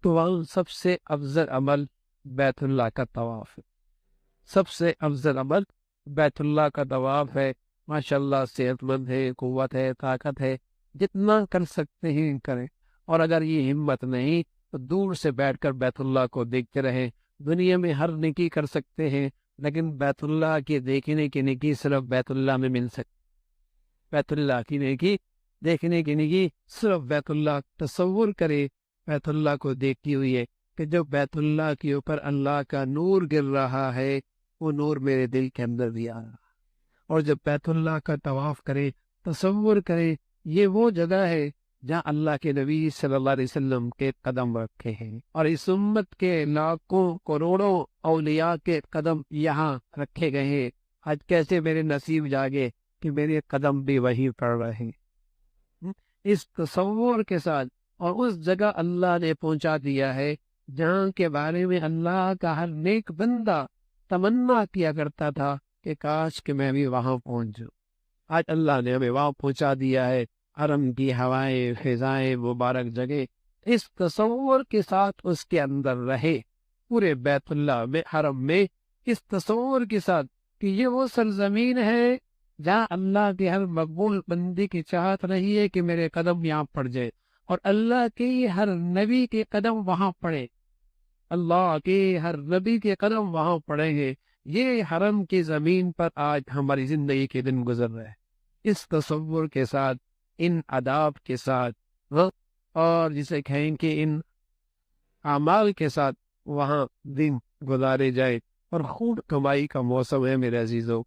تو وہاں سب سے افضل عمل بیت اللہ کا طواف ہے، سب سے افضل عمل بیت اللہ کا طواف ہے۔ ماشاء اللہ صحت مند ہے، قوت ہے، طاقت ہے، جتنا کر سکتے ہیں کریں، اور اگر یہ ہمت نہیں تو دور سے بیٹھ کر بیت اللہ کو دیکھتے رہیں۔ دنیا میں ہر نیکی کر سکتے ہیں، لیکن بیت اللہ کے دیکھنے کی نیکی صرف بیت اللہ میں مل سکتی، بیت اللہ کی نیکی دیکھنے کی نیکی صرف بیت اللہ۔ تصور کرے بیت اللہ کو دیکھتی ہوئی ہے کہ جو بیت اللہ کے اوپر اللہ کا نور گر رہا ہے، وہ نور میرے دل کے اندر بھی آ رہا ہے۔ اور جب بیت اللہ کا طواف کرے، تصور کرے یہ وہ جگہ ہے جہاں اللہ کے نبی صلی اللہ علیہ وسلم کے قدم رکھے ہیں، اور اس امت کے لاکھوں کروڑوں اولیاء کے قدم یہاں رکھے گئے ہیں۔ آج کیسے میرے نصیب جاگے کہ میرے قدم بھی وہیں پڑ رہے ہیں۔ اس تصور کے ساتھ، اور اس جگہ اللہ نے پہنچا دیا ہے جہاں کے بارے میں اللہ کا ہر نیک بندہ تمنا کیا کرتا تھا کہ کاش کہ میں بھی وہاں پہنچ جاؤں۔ آج اللہ نے ہمیں وہاں پہنچا دیا ہے، حرم کی ہوائیں، فضائیں، مبارک جگہ۔ اس تصور کے ساتھ اس کے اندر رہے، پورے بیت اللہ میں، حرم میں، اس تصور کے ساتھ کہ یہ وہ سرزمین ہے جہاں اللہ کے ہر مقبول بندے کی چاہت رہی ہے کہ میرے قدم یہاں پڑ جائے، اور اللہ کے ہر نبی کے قدم وہاں پڑے، اللہ کے ہر نبی کے قدم وہاں پڑے ہیں۔ یہ حرم کی زمین پر آج ہماری زندگی کے دن گزر رہے ہیں، اس تصور کے ساتھ، ان آداب کے ساتھ، اور جسے کہیں کہ ان اعمال کے ساتھ وہاں دن گزارے جائے۔ اور خوب کمائی کا موسم ہے میرے عزیزوں،